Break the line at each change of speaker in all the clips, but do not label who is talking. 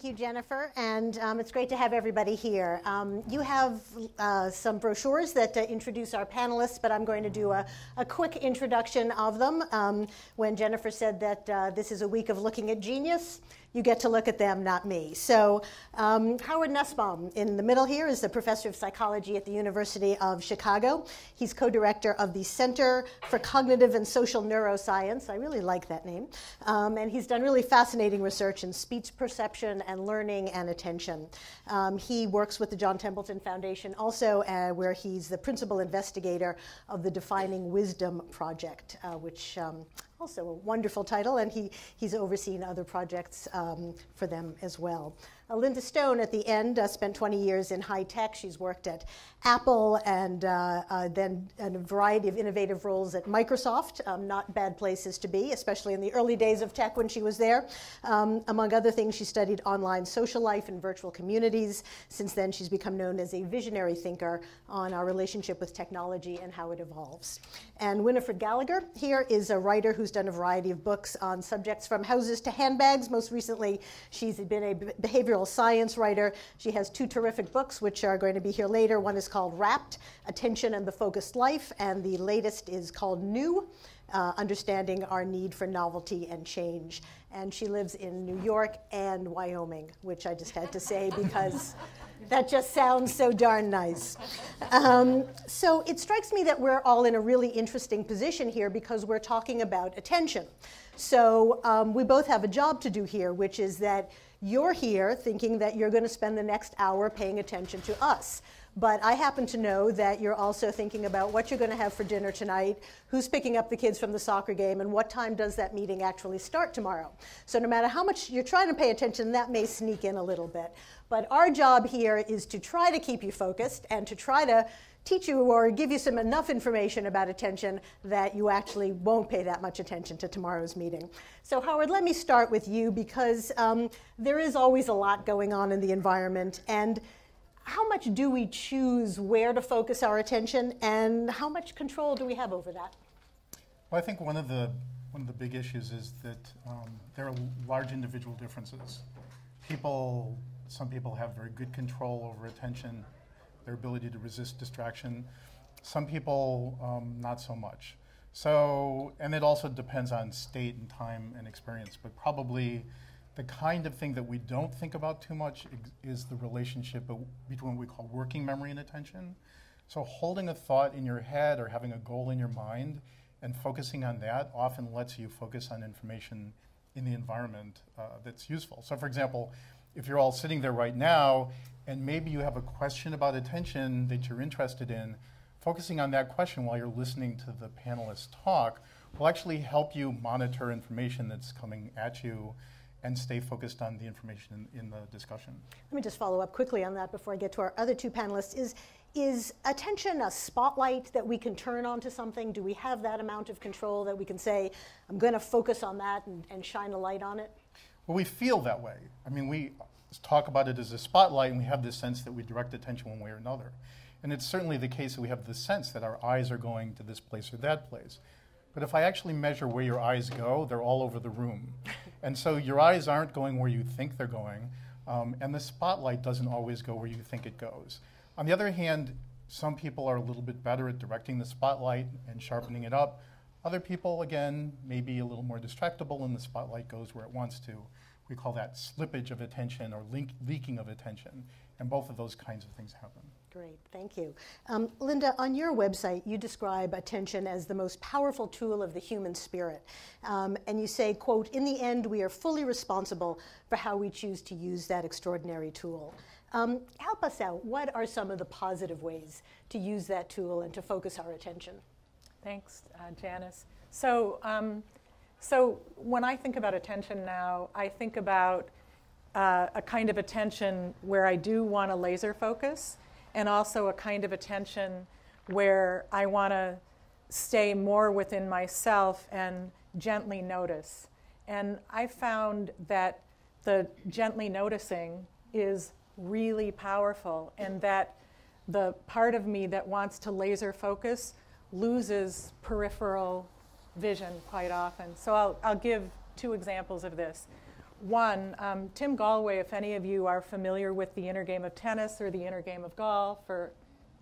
Thank you, Jennifer, and it's great to have everybody here. You have some brochures that introduce our panelists, but I'm going to do a quick introduction of them. When Jennifer said that this is a week of looking at genius, you get to look at them, not me. So Howard Nussbaum, in the middle here, is the professor of psychology at the University of Chicago. He's co-director of the Center for Cognitive and Social Neuroscience. I really like that name. And he's done really fascinating research in speech perception and learning and attention. He works with the John Templeton Foundation also, where he's the principal investigator of the Defining Wisdom Project, which also a wonderful title, and he's overseen other projects for them as well. Linda Stone, at the end, spent 20 years in high tech. She's worked at Apple and then in a variety of innovative roles at Microsoft. Not bad places to be, especially in the early days of tech when she was there. Among other things, she studied online social life and virtual communities. Since then, she's become known as a visionary thinker on our relationship with technology and how it evolves. And Winifred Gallagher here is a writer who's done a variety of books on subjects from houses to handbags. Most recently, she's been a behavioral science writer. She has two terrific books, which are going to be here later. One is called Wrapped, Attention and the Focused Life, and the latest is called New, Understanding Our Need for Novelty and Change. And she lives in New York and Wyoming, which I just had to say because that just sounds so darn nice. So it strikes me that we're all in a really interesting position here because we're talking about attention. So we both have a job to do here, which is that you're here thinking that you're going to spend the next hour paying attention to us. But I happen to know that you're also thinking about what you're going to have for dinner tonight, who's picking up the kids from the soccer game, and what time does that meeting actually start tomorrow. So no matter how much you're trying to pay attention, that may sneak in a little bit. But our job here is to try to keep you focused and to try to teach you or give you some enough information about attention that you actually won't pay that much attention to tomorrow's meeting. So Howard, let me start with you because there is always a lot going on in the environment, and how much do we choose where to focus our attention, and how much control do we have over that?
Well, I think one of the big issues is that there are large individual differences. Some people have very good control over attention, their ability to resist distraction. Some people, not so much. So, and it also depends on state and time and experience, but probably the kind of thing that we don't think about too much is the relationship between what we call working memory and attention. So holding a thought in your head or having a goal in your mind and focusing on that often lets you focus on information in the environment that's useful. So for example, if you're all sitting there right now and maybe you have a question about attention that you're interested in, focusing on that question while you're listening to the panelists talk will actually help you monitor information that's coming at you and stay focused on the information in the discussion.
Let me just follow up quickly on that before I get to our other two panelists. Is attention a spotlight that we can turn onto something? Do we have that amount of control that we can say, I'm going to focus on that and shine a light on it?
Well, we feel that way. I mean, we talk about it as a spotlight, and we have this sense that we direct attention one way or another. And it's certainly the case that we have the sense that our eyes are going to this place or that place. But if I actually measure where your eyes go, they're all over the room. And so your eyes aren't going where you think they're going, and the spotlight doesn't always go where you think it goes. On the other hand, some people are a little bit better at directing the spotlight and sharpening it up. Other people, again, may be a little more distractible, and the spotlight goes where it wants to. We call that slippage of attention or leaking of attention, and both of those kinds of things happen.
Great, thank you. Linda, on your website, you describe attention as the most powerful tool of the human spirit. And you say, quote, in the end, we are fully responsible for how we choose to use that extraordinary tool. Help us out. What are some of the positive ways to use that tool and to focus our attention?
Thanks, Janice. So when I think about attention now, I think about a kind of attention where I do want to laser focus, and also a kind of attention where I want to stay more within myself and gently notice. And I found that the gently noticing is really powerful, and that the part of me that wants to laser focus loses peripheral vision quite often. So I'll give two examples of this. One, Tim Gallwey, if any of you are familiar with the inner game of tennis or the inner game of golf, or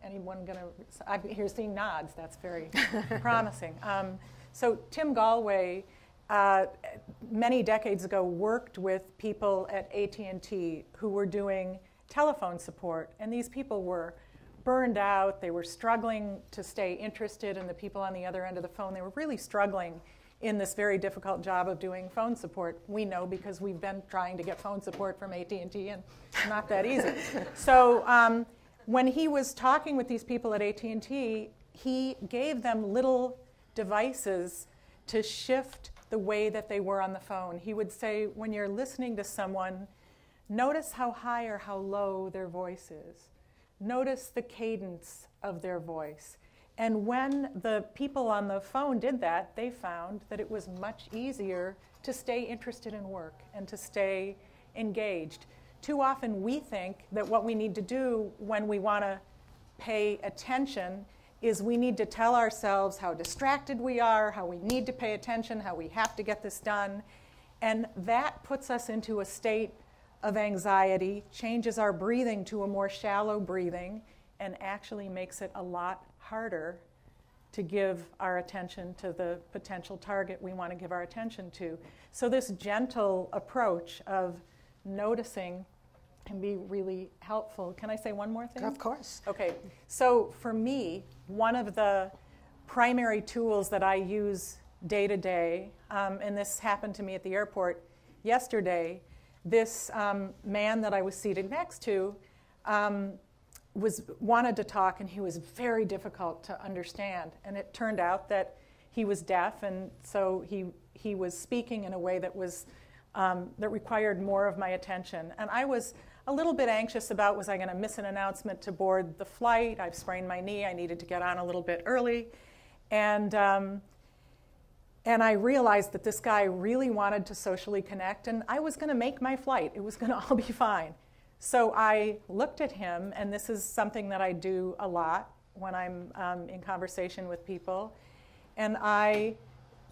anyone going to, I'm here seeing nods, that's very promising. So Tim Gallwey, many decades ago, worked with people at AT&T who were doing telephone support, and these people were burned out, they were struggling to stay interested in the people on the other end of the phone, they were really struggling in this very difficult job of doing phone support. We know because we've been trying to get phone support from AT&T, and it's not that easy. So when he was talking with these people at AT&T, he gave them little devices to shift the way that they were on the phone. He would say, when you're listening to someone, notice how high or how low their voice is. Notice the cadence of their voice. And when the people on the phone did that, they found that it was much easier to stay interested in work and to stay engaged. Too often we think that what we need to do when we want to pay attention is we need to tell ourselves how distracted we are, how we need to pay attention, how we have to get this done. And that puts us into a state of anxiety, changes our breathing to a more shallow breathing, and actually makes it a lot harder to give our attention to the potential target we want to give our attention to. So this gentle approach of noticing can be really helpful. Can I say one more thing?
Of course.
Okay, so for me, one of the primary tools that I use day to day, and this happened to me at the airport yesterday, this man that I was seated next to wanted to talk, and he was very difficult to understand. And it turned out that he was deaf, and so he was speaking in a way that was that required more of my attention. And I was a little bit anxious about, was I going to miss an announcement to board the flight? I've sprained my knee. I needed to get on a little bit early. And I realized that this guy really wanted to socially connect, and I was going to make my flight. It was going to all be fine. So I looked at him, and this is something that I do a lot when I'm in conversation with people, and I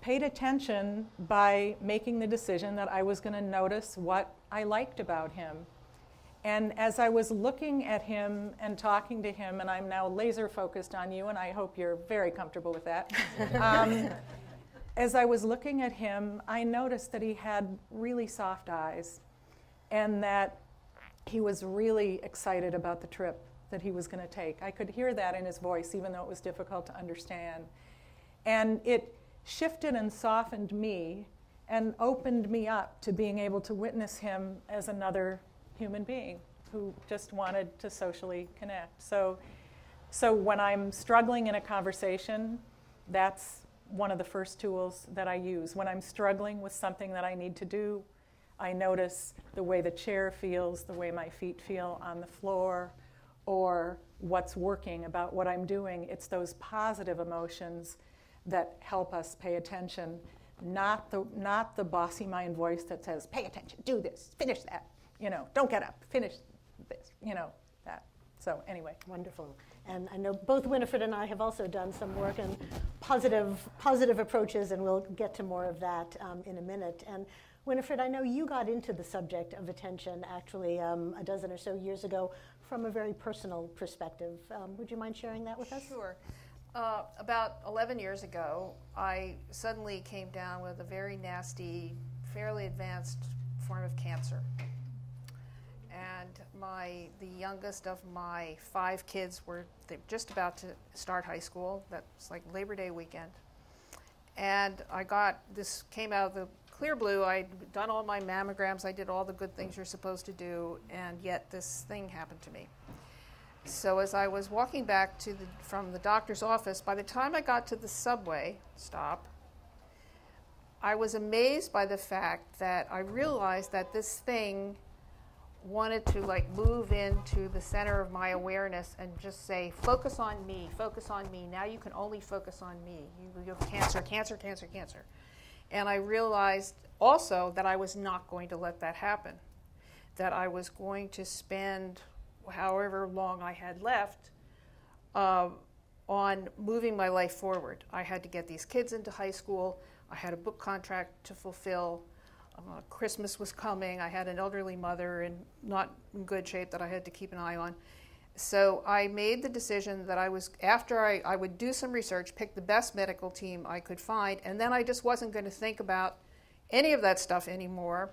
paid attention by making the decision that I was going to notice what I liked about him. And as I was looking at him and talking to him, and I'm now laser focused on you, and I hope you're very comfortable with that, as I was looking at him, I noticed that he had really soft eyes, and that he was really excited about the trip that he was going to take. I could hear that in his voice, even though it was difficult to understand. And it shifted and softened me and opened me up to being able to witness him as another human being who just wanted to socially connect. So when I'm struggling in a conversation, that's one of the first tools that I use. When I'm struggling with something that I need to do, I notice the way the chair feels, the way my feet feel on the floor, or what's working about what I'm doing. It's those positive emotions that help us pay attention, not the bossy mind voice that says, pay attention, do this, finish that, don't get up, finish this, that. So anyway.
Wonderful. And I know both Winifred and I have also done some work in positive approaches, and we'll get to more of that in a minute. And Winifred, I know you got into the subject of attention actually a dozen or so years ago from a very personal perspective. Would you mind sharing that with us?
Sure. About 11 years ago, I suddenly came down with a very nasty, fairly advanced form of cancer. And the youngest of my 5 kids were just about to start high school. That was like Labor Day weekend. And this came out of the clear blue. I'd done all my mammograms. I did all the good things you're supposed to do, and yet this thing happened to me. So as I was walking back from the doctor's office, by the time I got to the subway stop, I was amazed by the fact that I realized that this thing wanted to move into the center of my awareness and just say, focus on me, focus on me. Now you can only focus on me. You have cancer, cancer, cancer, cancer. And I realized also that I was not going to let that happen, that I was going to spend however long I had left on moving my life forward. I had to get these kids into high school. I had a book contract to fulfill. Christmas was coming. I had an elderly mother and not in good shape that I had to keep an eye on. So I made the decision that after I would do some research, pick the best medical team I could find, and then I just wasn't going to think about any of that stuff anymore.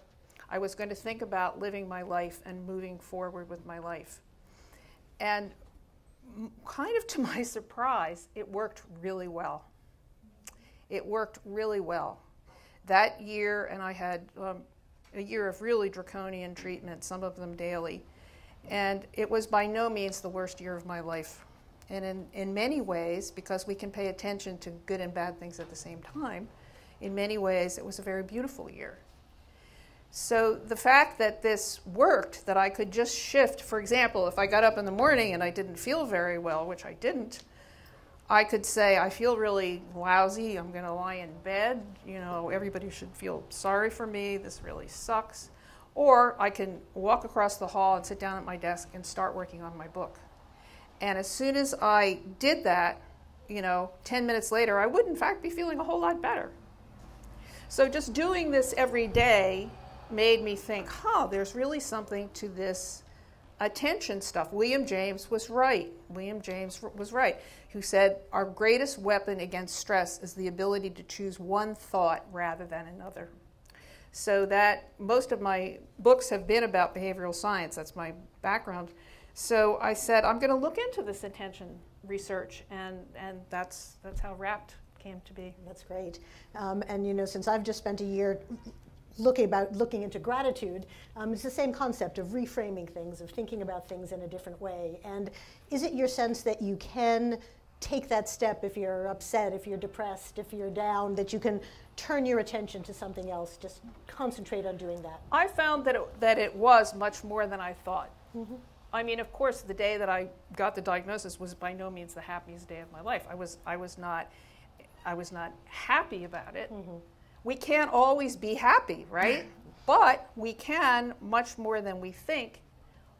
I was going to think about living my life and moving forward with my life. And kind of to my surprise, it worked really well. It worked really well. That year, and I had a year of really draconian treatment, some of them daily, and it was by no means the worst year of my life. And in many ways, because we can pay attention to good and bad things at the same time, in many ways it was a very beautiful year. So the fact that this worked, that I could just shift, for example, if I got up in the morning and I didn't feel very well, which I didn't, I could say, I feel really lousy, I'm going to lie in bed, you know, everybody should feel sorry for me, this really sucks. Or I can walk across the hall and sit down at my desk and start working on my book. And as soon as I did that, you know, 10 minutes later, I would in fact be feeling a whole lot better. So just doing this every day made me think, there's really something to this attention stuff. William James was right. William James was right, who said, our greatest weapon against stress is the ability to choose one thought rather than another. So that most of my books have been about behavioral science. That's my background. So I said, I'm going to look into this attention research, and that's how RAPT came to be.
That's great. And you know, since I've just spent a year looking into gratitude, it's the same concept of reframing things, of thinking about things in a different way. And is it your sense that you can take that step if you're upset, if you're depressed, if you're down, that you can turn your attention to something else, just concentrate on doing that?
I found that it was much more than I thought.
Mm-hmm.
I mean, of course, the day that I got the diagnosis was by no means the happiest day of my life. I was not happy about it. Mm-hmm. We can't always be happy, right? But we can, much more than we think,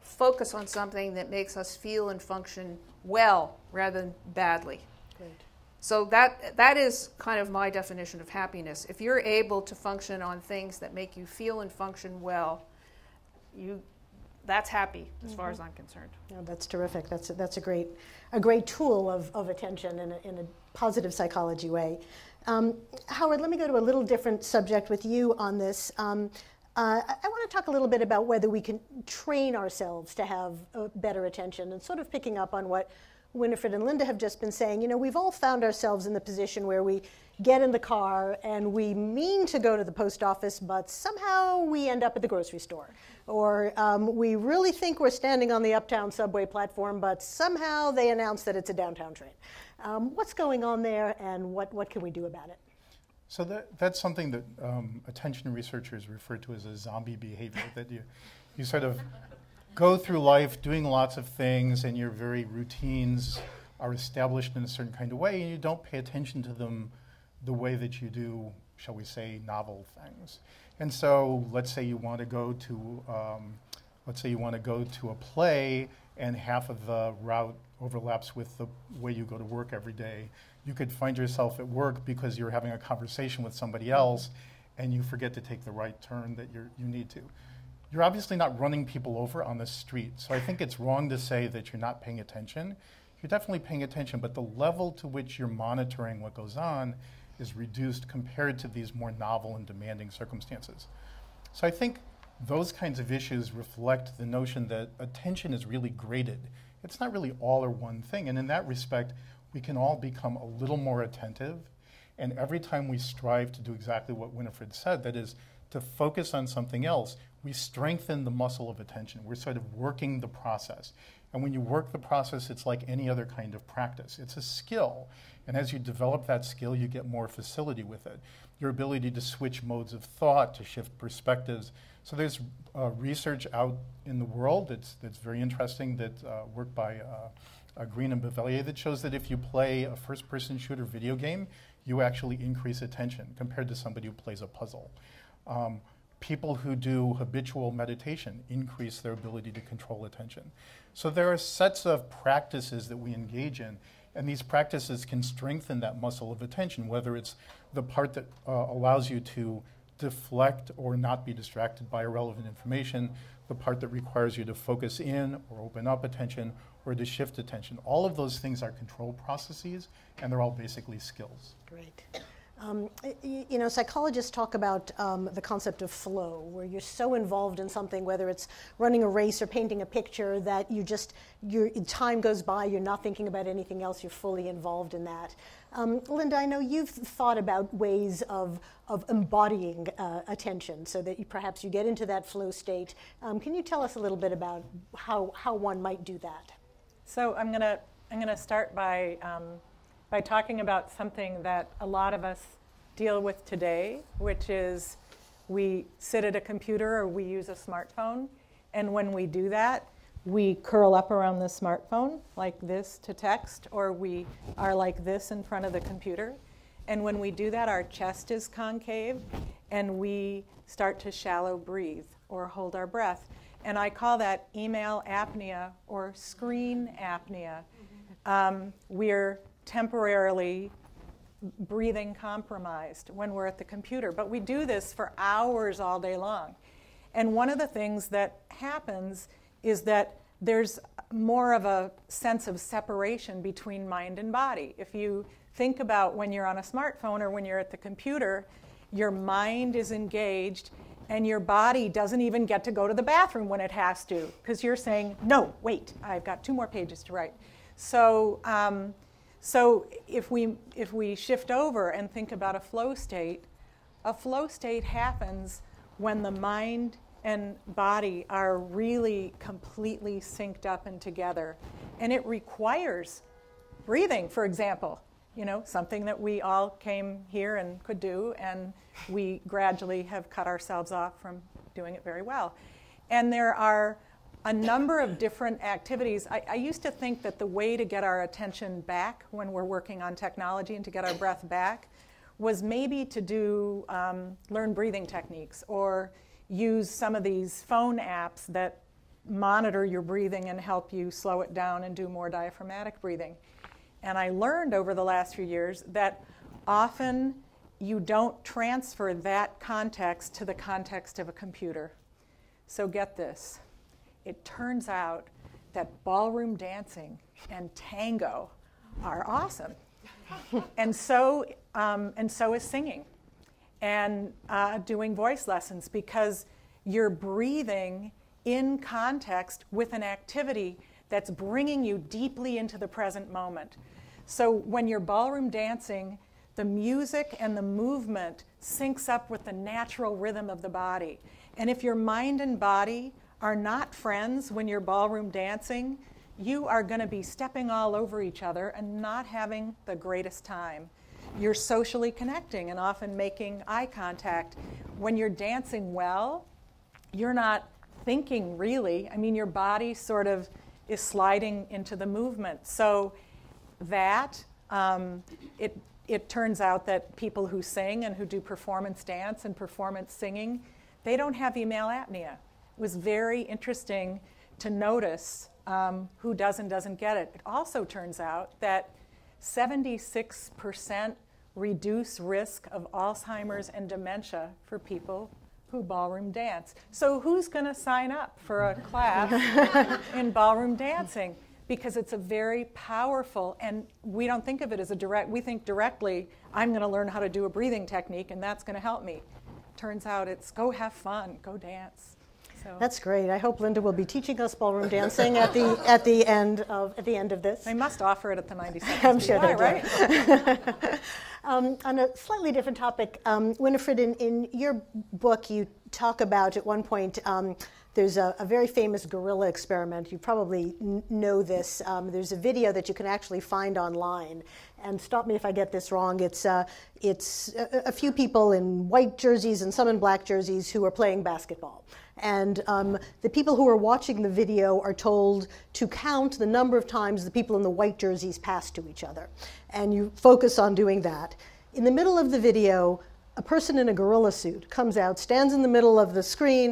focus on something that makes us feel and function well rather than badly.
Great.
So that is kind of my definition of happiness. If you're able to function on things that make you feel and function well, that's happy as far as I'm concerned.
No, that's terrific. That's a great tool of attention in a positive psychology way. Howard, let me go to a little different subject with you on this. I want to talk a little bit about whether we can train ourselves to have better attention, and sort of picking up on what Winifred and Linda have just been saying. You know, we've all found ourselves in the position where we get in the car and we mean to go to the post office, but somehow we end up at the grocery store. Or we really think we're standing on the uptown subway platform, but somehow they announce that it's a downtown train. What's going on there, and what can we do about it?
So that's something that attention researchers refer to as a zombie behavior, that you sort of go through life doing lots of things, and your very routines are established in a certain kind of way, and you don't pay attention to them the way that you do, shall we say, novel things. And so let's say you want to go to a play, and half of the route overlaps with the way you go to work every day. You could find yourself at work because you're having a conversation with somebody else, and you forget to take the right turn that you need to. You're obviously not running people over on the street, so I think it's wrong to say that you're not paying attention. You're definitely paying attention, but the level to which you're monitoring what goes on is reduced compared to these more novel and demanding circumstances. So I think those kinds of issues reflect the notion that attention is really graded. It's not really all or one thing, and in that respect, we can all become a little more attentive, and every time we strive to do exactly what Winifred said, that is, to focus on something else, we strengthen the muscle of attention. We're sort of working the process. And when you work the process, it's like any other kind of practice. It's a skill. And as you develop that skill, you get more facility with it. Your ability to switch modes of thought, to shift perspectives. So there's research out in the world that's very interesting, that work by Green and Bevelier, that shows that if you play a first-person shooter video game, you actually increase attention compared to somebody who plays a puzzle. People who do habitual meditation increase their ability to control attention. So there are sets of practices that we engage in, and these practices can strengthen that muscle of attention, whether it's the part that allows you to deflect or not be distracted by irrelevant information, the part that requires you to focus in or open up attention or to shift attention. All of those things are control processes, and they're all basically skills.
Great. You know, psychologists talk about the concept of flow, where you're so involved in something, whether it's running a race or painting a picture, that your time goes by, you're not thinking about anything else, you're fully involved in that. Linda, I know you've thought about ways of embodying attention so that perhaps you get into that flow state. Can you tell us a little bit about how one might do that?
So I'm gonna start by talking about something that a lot of us deal with today, which is we sit at a computer or we use a smartphone, and when we do that, we curl up around the smartphone like this to text, or we are like this in front of the computer. And when we do that, our chest is concave, and we start to shallow breathe or hold our breath. And I call that email apnea or screen apnea. We're temporarily breathing compromised when we're at the computer, but we do this for hours all day long. And one of the things that happens is that there's more of a sense of separation between mind and body. If you think about when you're on a smartphone or when you're at the computer, your mind is engaged and your body doesn't even get to go to the bathroom when it has to, because you're saying, no, wait, I've got 2 more pages to write. So if we shift over and think about a flow state happens when the mind and body are really completely synced up and together. And it requires breathing, for example, you know, something that we all came here and could do, and we gradually have cut ourselves off from doing it very well. And there are a number of different activities. I used to think that the way to get our attention back when we're working on technology and to get our breath back was maybe to learn breathing techniques or use some of these phone apps that monitor your breathing and help you slow it down and do more diaphragmatic breathing. And I learned over the last few years that often you don't transfer that context to the context of a computer. So get this. It turns out that ballroom dancing and tango are awesome. And so is singing and doing voice lessons, because you're breathing in context with an activity that's bringing you deeply into the present moment. So when you're ballroom dancing, the music and the movement syncs up with the natural rhythm of the body. And if your mind and body are not friends when you're ballroom dancing, you are going to be stepping all over each other and not having the greatest time. You're socially connecting and often making eye contact. When you're dancing well, you're not thinking really. I mean, your body sort of is sliding into the movement. So that, it turns out that people who sing and who do performance dance and performance singing, they don't have email apnea. It was very interesting to notice who does and doesn't get it. It also turns out that 76% reduce risk of Alzheimer's and dementia for people who ballroom dance. So who's going to sign up for a class in ballroom dancing? Because it's a very powerful, and we don't think of it as a direct, we think directly, I'm going to learn how to do a breathing technique and that's going to help me. Turns out it's go have fun, go dance. So.
That's great. I hope Linda will be teaching us ballroom dancing at the end of this.
They must offer it at the 92nd.
I'm sure they do.
Right?
On a slightly different topic, Winifred, in your book, you talk about at one point. There's a very famous gorilla experiment. You probably know this. There's a video that you can actually find online. And stop me if I get this wrong. It's a few people in white jerseys and some in black jerseys who are playing basketball. And the people who are watching the video are told to count the number of times the people in the white jerseys pass to each other. And you focus on doing that. In the middle of the video, a person in a gorilla suit comes out, stands in the middle of the screen,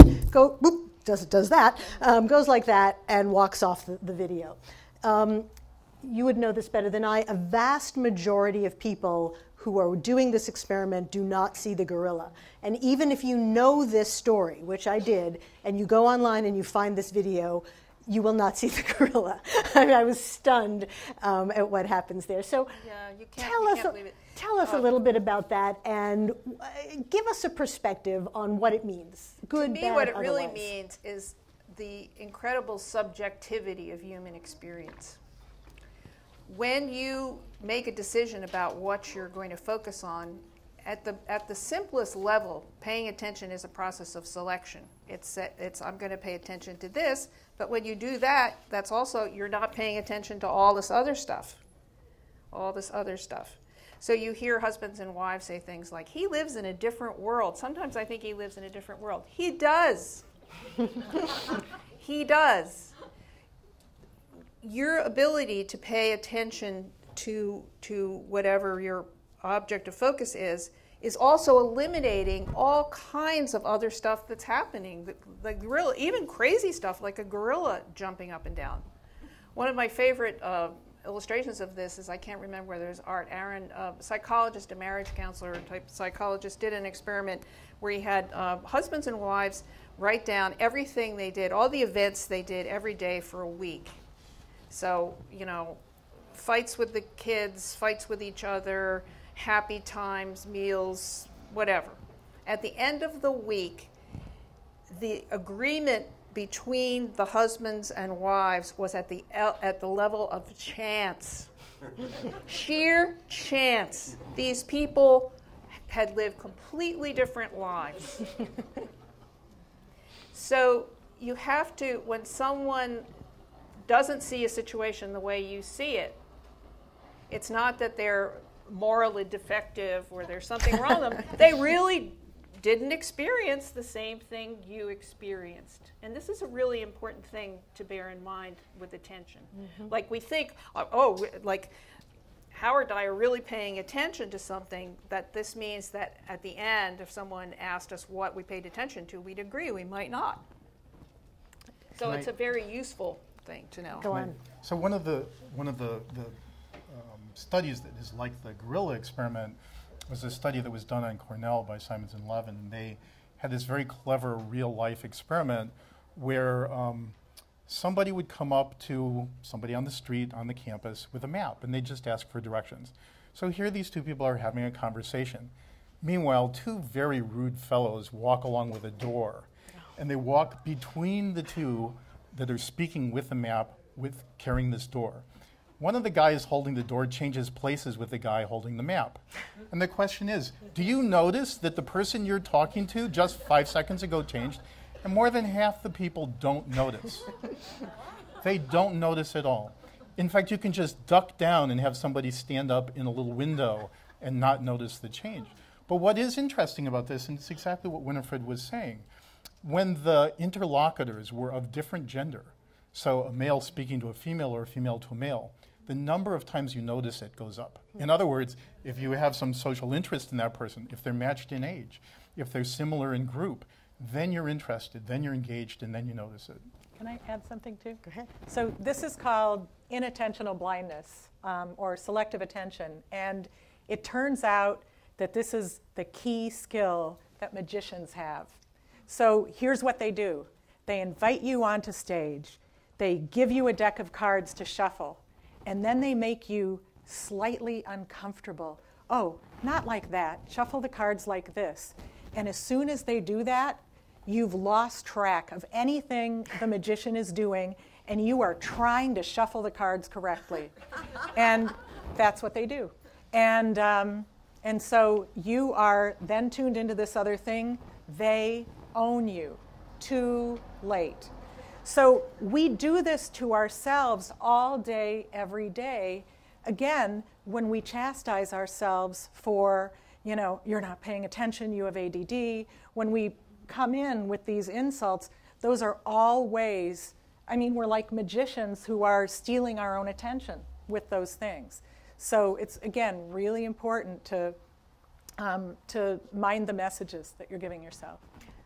does that, goes like that, and walks off the video. You would know this better than I. A vast majority of people who are doing this experiment do not see the gorilla. And even if you know this story, which I did, and you go online and you find this video, you will not see the gorilla. I mean, I was stunned at what happens there. So
Yeah, you can't believe it.
Tell us a little bit about that and give us a perspective on what it means. Good,
To me,
bad,
what it really
otherwise.
means is the incredible subjectivity of human experience. When you make a decision about what you're going to focus on, at the simplest level, paying attention is a process of selection. It's I'm going to pay attention to this, but when you do that, that's also, you're not paying attention to all this other stuff. All this other stuff. So you hear husbands and wives say things like, he lives in a different world. Sometimes I think he lives in a different world. He does. He does. Your ability to pay attention to whatever your object of focus is also eliminating all kinds of other stuff that's happening. The gorilla, even crazy stuff like a gorilla jumping up and down. One of my favorite illustrations of this is, I can't remember whether it was Art Aaron, a psychologist, a marriage counselor type psychologist, did an experiment where he had husbands and wives write down everything they did, all the events they did every day for a week. So, you know, fights with the kids, fights with each other, happy times, meals, whatever. At the end of the week, the agreement between the husbands and wives was at the level of chance. Sheer chance. These people had lived completely different lives. So you have to, when someone doesn't see a situation the way you see it, it's not that they're morally defective or there's something wrong with them. They really didn't experience the same thing you experienced. And this is a really important thing to bear in mind with attention. Mm-hmm. Like we think, like Howard and I are really paying attention to something, that this means that at the end, if someone asked us what we paid attention to, we'd agree. We might not. So it's a very useful thing to know.
Go on.
So one of the studies that is like the gorilla experiment was a study that was done on Cornell by Simons and Levin. They had this very clever real-life experiment where somebody would come up to somebody on the street, on the campus, with a map, and they'd just ask for directions. So here these two people are having a conversation. Meanwhile, two very rude fellows walk along with a door, and they walk between the two that are speaking with the map, with carrying this door. One of the guys holding the door changes places with the guy holding the map. And the question is, do you notice that the person you're talking to just 5 seconds ago changed? And more than half the people don't notice. They don't notice at all. In fact, you can just duck down and have somebody stand up in a little window and not notice the change. But what is interesting about this, and it's exactly what Winifred was saying, when the interlocutors were of different gender, so a male speaking to a female or a female to a male, the number of times you notice it goes up. In other words, if you have some social interest in that person, if they're matched in age, if they're similar in group, then you're interested, then you're engaged, and then you notice it.
Can I add something too?
Go ahead.
So this is called inattentional blindness or selective attention. And it turns out that this is the key skill that magicians have. So here's what they do. They invite you onto stage. They give you a deck of cards to shuffle. And then they make you slightly uncomfortable. Oh, not like that. Shuffle the cards like this. And as soon as they do that, you've lost track of anything the magician is doing, and you are trying to shuffle the cards correctly. And that's what they do. And so you are then tuned into this other thing. They own you. Too late. So we do this to ourselves all day, every day. Again, when we chastise ourselves for, you're not paying attention, you have ADD, when we come in with these insults, those are all ways, we're like magicians who are stealing our own attention with those things. So it's, again, really important to mind the messages that you're giving yourself.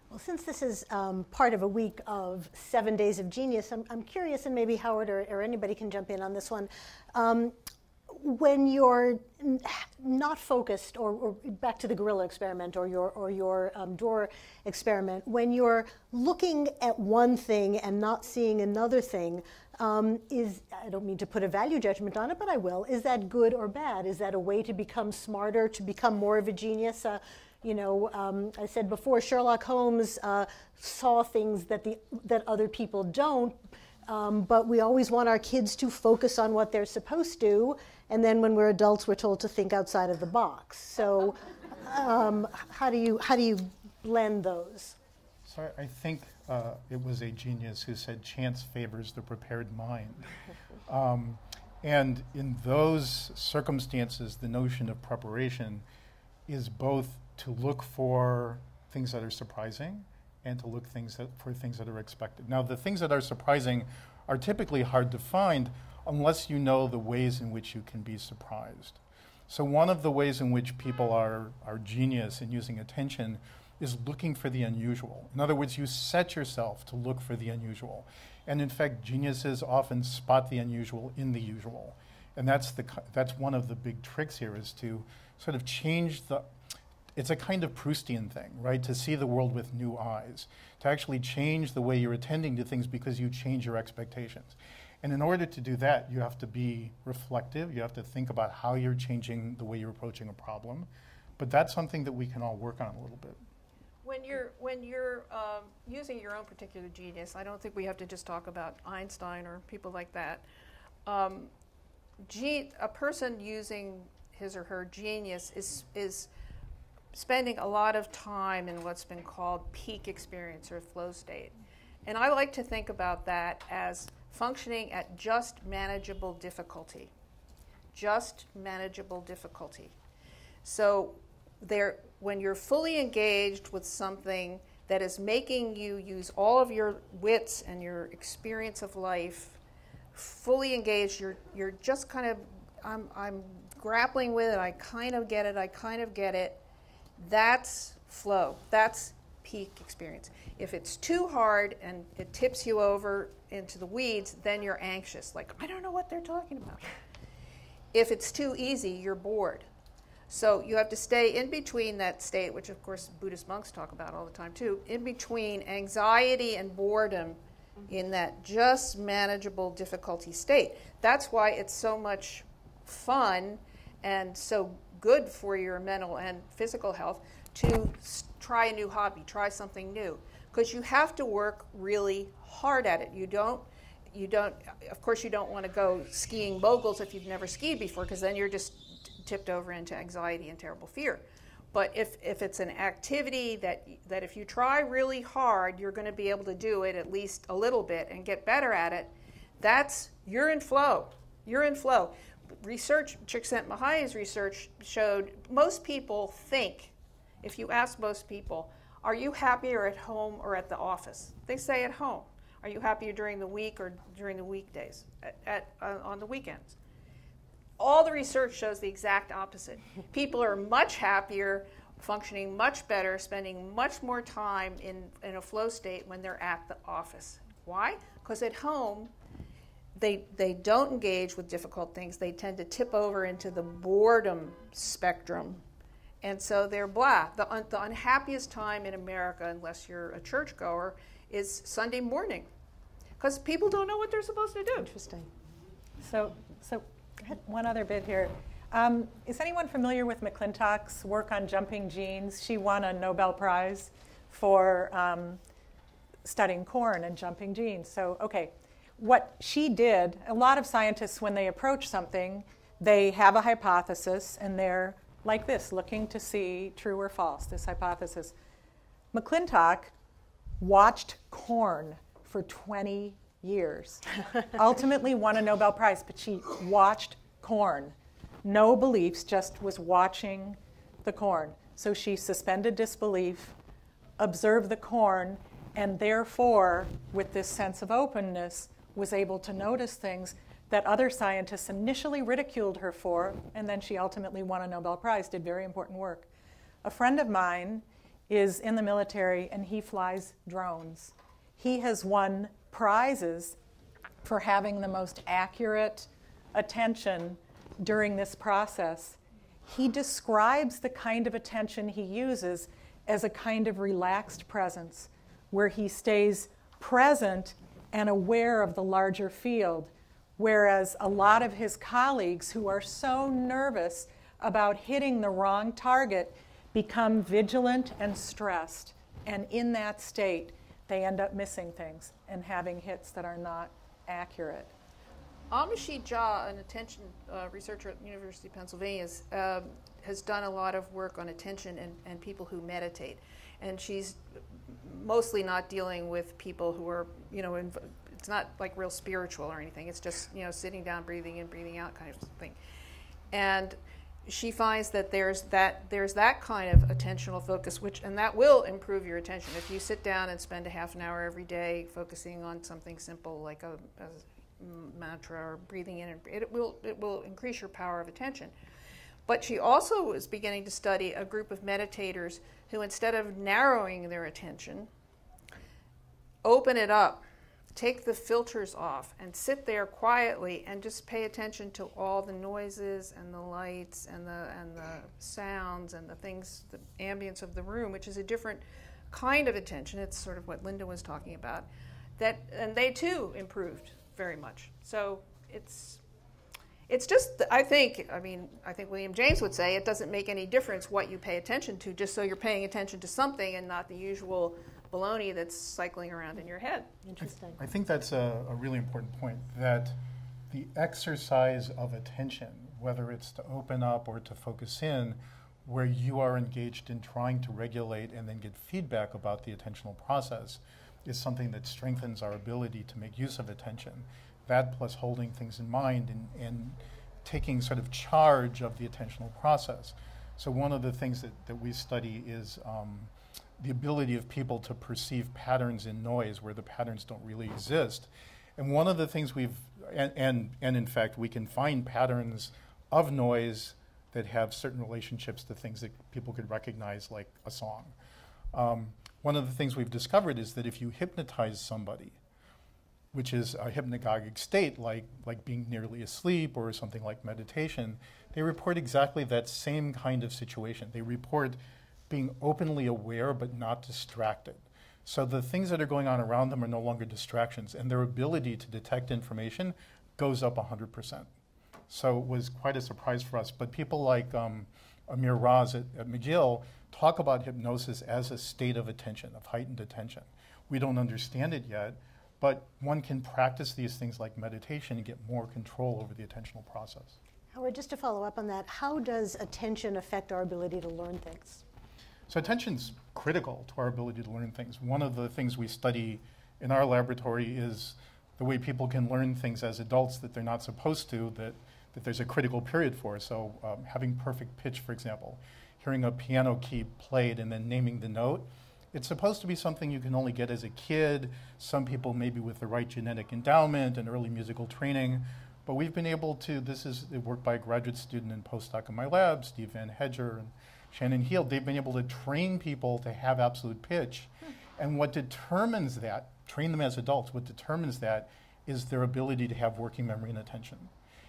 Well, since this is part of a week of 7 Days of Genius, I'm curious, and maybe Howard or anybody can jump in on this one. when you're not focused, or back to the gorilla experiment or your drawer experiment, when you're looking at one thing and not seeing another thing, I don't mean to put a value judgment on it, but I will. Is that good or bad? Is that a way to become smarter, to become more of a genius? I said before, Sherlock Holmes saw things that other people don't, but we always want our kids to focus on what they're supposed to, and then when we're adults, we're told to think outside of the box. So, how do you blend those?
So I think it was a genius who said, "Chance favors the prepared mind." And in those circumstances, the notion of preparation is both to look for things that are surprising and to look for things that are expected. Now, the things that are surprising are typically hard to find unless you know the ways in which you can be surprised. So one of the ways in which people are genius in using attention is looking for the unusual. In other words, you set yourself to look for the unusual. And in fact, geniuses often spot the unusual in the usual. And that's one of the big tricks here, is to sort of change it's a kind of Proustian thing, right? To see the world with new eyes, to actually change the way you're attending to things because you change your expectations. And in order to do that, you have to be reflective. You have to think about how you're changing the way you're approaching a problem. But that's something that we can all work on a little bit.
When you're using your own particular genius, I don't think we have to just talk about Einstein or people like that. A person using his or her genius is spending a lot of time in what's been called peak experience or flow state. And I like to think about that as functioning at just manageable difficulty. Just manageable difficulty. So when you're fully engaged with something that is making you use all of your wits and your experience of life, fully engaged, you're just kind of, I'm grappling with it, I kind of get it. That's flow. That's peak experience. If it's too hard and it tips you over into the weeds, then you're anxious. Like, I don't know what they're talking about. If it's too easy, you're bored. So you have to stay in between that state, which of course Buddhist monks talk about all the time too, in between anxiety and boredom in that just manageable difficulty state. That's why it's so much fun and so good for your mental and physical health to try a new hobby, try something new, because you have to work really hard at it. You don't, of course you don't want to go skiing moguls if you've never skied before, because then you're just tipped over into anxiety and terrible fear. But if it's an activity that if you try really hard, you're going to be able to do it at least a little bit and get better at it, you're in flow. You're in flow. Research, Csikszentmihalyi's research showed most people think, if you ask most people, are you happier at home or at the office? They say at home. Are you happier during the week or during the weekdays, on the weekends? All the research shows the exact opposite. People are much happier, functioning much better, spending much more time in a flow state when they're at the office. Why? Because at home, they don't engage with difficult things. They tend to tip over into the boredom spectrum. And so they're blah. The unhappiest time in America, unless you're a churchgoer, is Sunday morning. Because people don't know what they're supposed to do.
Interesting.
So one other bit here. Is anyone familiar with McClintock's work on jumping genes? She won a Nobel Prize for studying corn and jumping genes. So, okay. What she did, a lot of scientists, when they approach something, they have a hypothesis, and they're like this, looking to see true or false, this hypothesis. McClintock watched corn for 20 years, ultimately won a Nobel Prize, but she watched corn. No beliefs, just was watching the corn. So she suspended disbelief, observed the corn, and therefore, with this sense of openness, was able to notice things that other scientists initially ridiculed her for, and then she ultimately won a Nobel Prize, did very important work. A friend of mine is in the military, and he flies drones. He has won prizes for having the most accurate attention during this process, he describes the kind of attention he uses as a kind of relaxed presence, where he stays present and aware of the larger field, whereas a lot of his colleagues who are so nervous about hitting the wrong target become vigilant and stressed. And in that state, they end up missing things and having hits that are not accurate.
Amashit Jha, an attention researcher at the University of Pennsylvania, has done a lot of work on attention and people who meditate. And she's mostly not dealing with people who are, it's not like real spiritual or anything. It's just, sitting down, breathing in, breathing out kind of thing. And she finds that there's that kind of attentional focus, and that will improve your attention. If you sit down and spend a half an hour every day focusing on something simple like a mantra or breathing in, it will increase your power of attention. But she also is beginning to study a group of meditators who, instead of narrowing their attention, open it up, take the filters off, and sit there quietly and just pay attention to all the noises and the lights and the sounds and the things, the ambience of the room, which is a different kind of attention. It's sort of what Linda was talking about. And they too improved very much. So it's just, I think William James would say it doesn't make any difference what you pay attention to, just so you're paying attention to something and not the usual baloney that's cycling around in your head.
Interesting.
I think that's a really important point, that the exercise of attention, whether it's to open up or to focus in, where you are engaged in trying to regulate and then get feedback about the attentional process, is something that strengthens our ability to make use of attention. That plus holding things in mind and taking sort of charge of the attentional process. So one of the things that we study is the ability of people to perceive patterns in noise where the patterns don't really exist. And one of the things and in fact, we can find patterns of noise that have certain relationships to things that people could recognize, like a song. One of the things we've discovered is that if you hypnotize somebody, which is a hypnagogic state, like being nearly asleep or something like meditation, they report exactly that same kind of situation. They report being openly aware but not distracted. So the things that are going on around them are no longer distractions, and their ability to detect information goes up 100%. So it was quite a surprise for us. But people like Amir Raz at McGill talk about hypnosis as a state of attention, of heightened attention. We don't understand it yet, but one can practice these things like meditation and get more control over the attentional process.
Howard, just to follow up on that, how does attention affect our ability to learn things?
So attention's critical to our ability to learn things. One of the things we study in our laboratory is the way people can learn things as adults that they're not supposed to, that there's a critical period for. So having perfect pitch, for example, hearing a piano key played and then naming the note, it's supposed to be something you can only get as a kid. Some people maybe with the right genetic endowment and early musical training. But we've been able to, this is work by a graduate student and postdoc in my lab, Steve Van Hedger and Shannon Heald. They've been able to train people to have absolute pitch. And what determines that, train them as adults, what determines that is their ability to have working memory and attention.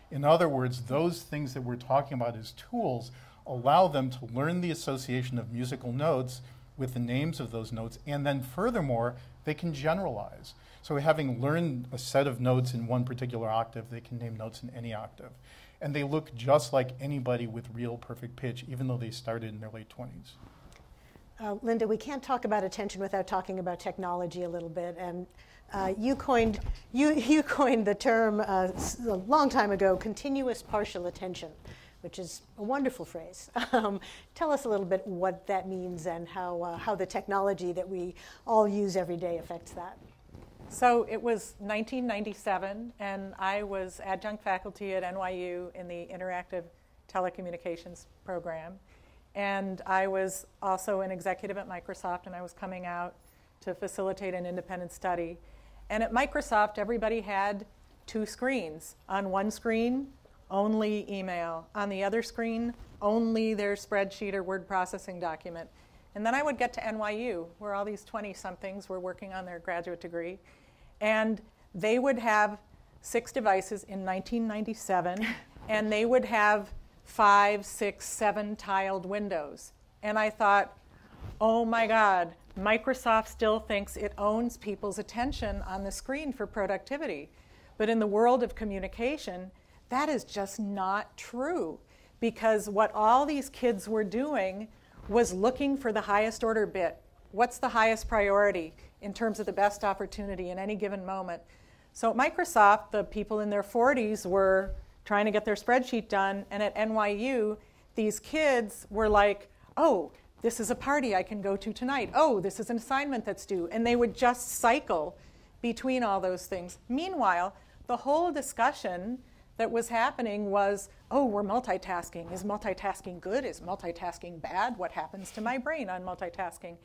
In other words, those things that we're talking about as tools allow them to learn the association of musical notes with the names of those notes, and then furthermore, they can generalize. So having learned a set of notes in one particular octave, they can name notes in any octave. And they look just like anybody with real perfect pitch, even though they started in their late 20s.
Linda, we can't talk about attention without talking about technology a little bit. And you coined the term a long time ago, continuous partial attention, which is a wonderful phrase. Tell us a little bit what that means and how the technology that we all use every day affects that.
So it was 1997, and I was adjunct faculty at NYU in the Interactive Telecommunications program. And I was also an executive at Microsoft, and I was coming out to facilitate an independent study. And at Microsoft, everybody had two screens. On one screen, only email. On the other screen, only their spreadsheet or word processing document. And then I would get to NYU, where all these 20-somethings were working on their graduate degree. And they would have 6 devices in 1997, and they would have 5, 6, 7 tiled windows. And I thought, oh my God, Microsoft still thinks it owns people's attention on the screen for productivity. But in the world of communication, that is just not true, because what all these kids were doing was looking for the highest order bit. What's the highest priority in terms of the best opportunity in any given moment? So at Microsoft, the people in their 40s were trying to get their spreadsheet done, and at NYU, these kids were like, oh, this is a party I can go to tonight. Oh, this is an assignment that's due. And they would just cycle between all those things. Meanwhile, the whole discussion that was happening was, oh, we're multitasking. Is multitasking good? Is multitasking bad? What happens to my brain on multitasking?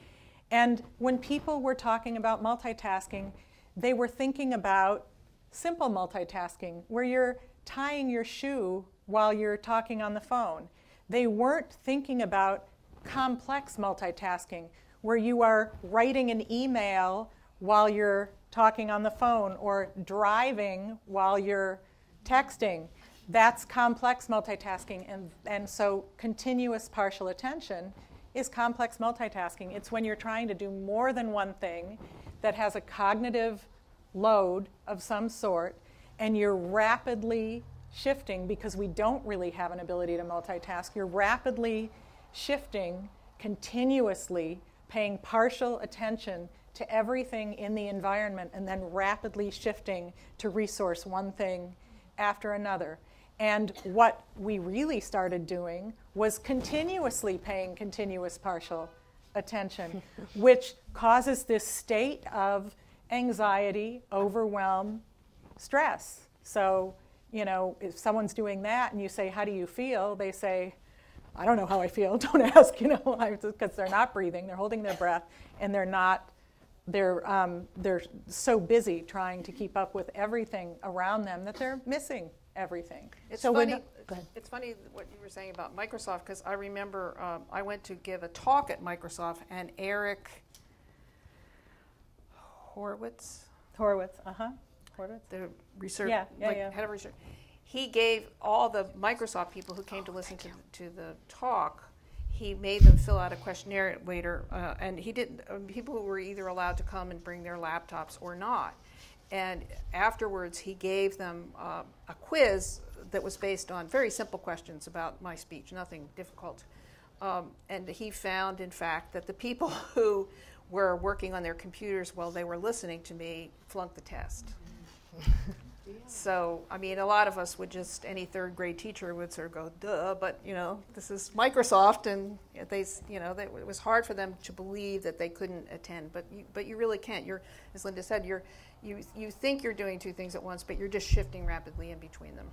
And when people were talking about multitasking, they were thinking about simple multitasking, where you're tying your shoe while you're talking on the phone. They weren't thinking about complex multitasking, where you are writing an email while you're talking on the phone or driving while you're texting. That's complex multitasking, and so continuous partial attention is complex multitasking. It's when you're trying to do more than one thing that has a cognitive load of some sort, and you're rapidly shifting, because we don't really have an ability to multitask. You're rapidly shifting, continuously paying partial attention to everything in the environment, and then rapidly shifting to resource one thing after another. And what we really started doing was continuously paying continuous partial attention, which causes this state of anxiety, overwhelm, stress. So, you know, if someone's doing that and you say, how do you feel? They say, I don't know how I feel. Don't ask, you know, because they're not breathing, they're holding their breath, and they're so busy trying to keep up with everything around them that they're missing everything.
It's
So
funny.
go ahead.
It's funny what you were saying about Microsoft, because I remember I went to give a talk at Microsoft, and Eric Horowitz,
Horowitz,
the research,
yeah.
head of research, he gave all the Microsoft people who came to listen to the talk, he made them fill out a questionnaire later, and he didn't. People who were either allowed to come and bring their laptops or not. And afterwards, he gave them a quiz that was based on very simple questions about my speech, nothing difficult. And he found, in fact, that the people who were working on their computers while they were listening to me flunked the test. So, I mean, a lot of us would just, any third grade teacher would sort of go, duh, but, you know, this is Microsoft, and they, you know, it was hard for them to believe that they couldn't attend, but you really can't. You're, as Linda said, you think you're doing two things at once, but you're just shifting rapidly in between them.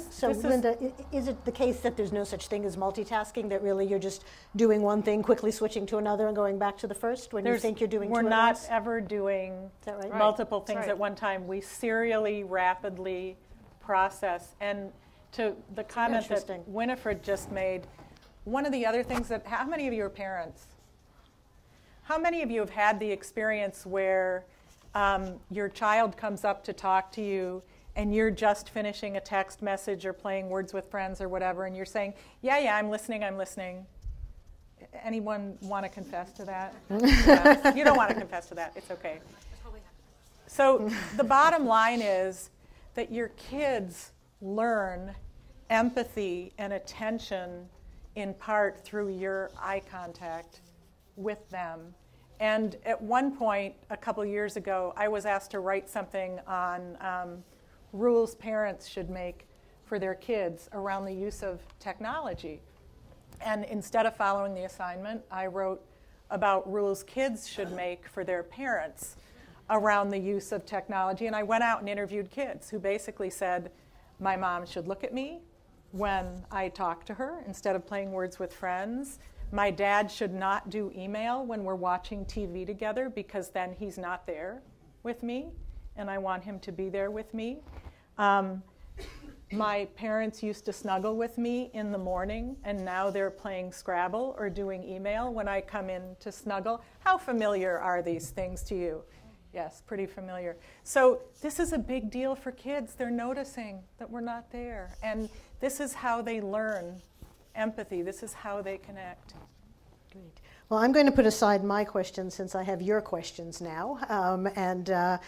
So Linda, is it the case that there's no such thing as multitasking, that really you're just doing one thing, quickly switching to another and going back to the first when you think you're doing two at once?
We're not ever doing
Is that right?
multiple things
right.
at one time. We serially, rapidly process. And to the comment that
Interesting.
Winifred just made, one of the other things that, how many of you are parents? How many of you have had the experience where your child comes up to talk to you and you're just finishing a text message or playing Words with Friends or whatever, and you're saying, yeah, I'm listening. Anyone want to confess to that? Yeah. You don't want to confess to that. It's okay. So the bottom line is that your kids learn empathy and attention in part through your eye contact with them. And at one point, a couple years ago, I was asked to write something on rules parents should make for their kids around the use of technology. And instead of following the assignment, I wrote about rules kids should make for their parents around the use of technology. And I went out and interviewed kids who basically said, my mom should look at me when I talk to her instead of playing Words with Friends. My dad should not do email when we're watching TV together, because then he's not there with me, and I want him to be there with me. My parents used to snuggle with me in the morning, and now they're playing Scrabble or doing email when I come in to snuggle. How familiar are these things to you? Yes, pretty familiar. So this is a big deal for kids. They're noticing that we're not there. And This is how they learn empathy. This is how they connect.
Great. Well, I'm going to put aside my questions since I have your questions now, and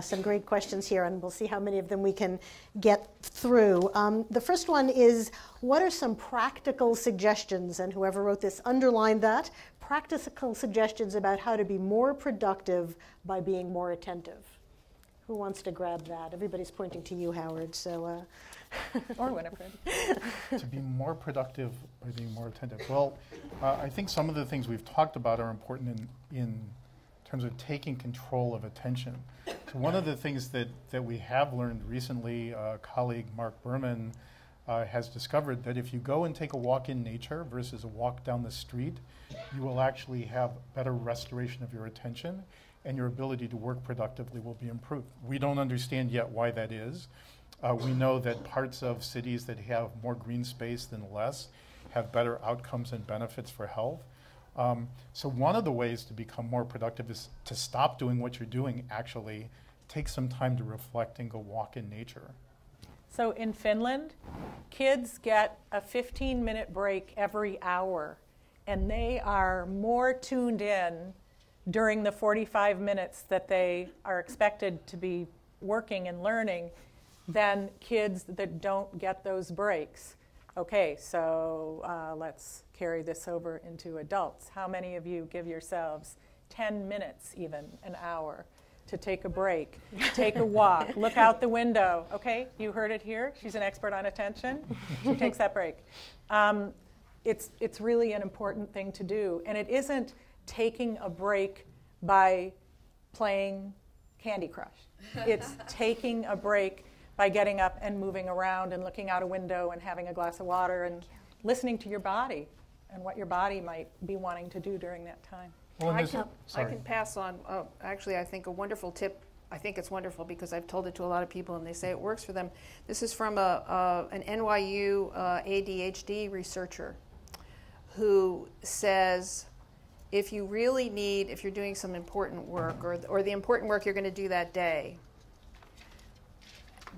some great questions here, and we'll see how many of them we can get through. The first one is, what are some practical suggestions, and whoever wrote this underlined that, practical suggestions about how to be more productive by being more attentive? Who wants to grab that? Everybody's pointing to you, Howard, so...
Or Winifred.
To be more productive by being more attentive. Well, I think some of the things we've talked about are important in terms of taking control of attention. So one of the things that we have learned recently, colleague Mark Berman has discovered that if you go and take a walk in nature versus a walk down the street, you will actually have better restoration of your attention, and your ability to work productively will be improved. We don't understand yet why that is. We know that parts of cities that have more green space than less have better outcomes and benefits for health. So one of the ways to become more productive is to stop doing what you're doing, actually take some time to reflect and go walk in nature.
So in Finland, kids get a 15-minute break every hour, and they are more tuned in during the 45 minutes that they are expected to be working and learning than kids that don't get those breaks. Okay, so let's carry this over into adults. How many of you give yourselves 10 minutes, even an hour, to take a break, take a walk, look out the window? Okay, you heard it here. She's an expert on attention. She takes that break. It's really an important thing to do, and it isn't taking a break by playing Candy Crush. It's taking a break by getting up and moving around and looking out a window and having a glass of water and listening to your body and what your body might be wanting to do during that time.
Well,
I can pass on, actually, I think a wonderful tip. I think it's wonderful because I've told it to a lot of people and they say it works for them. This is from an NYU ADHD researcher who says, if you really need, if you're doing some important work or the important work you're going to do that day,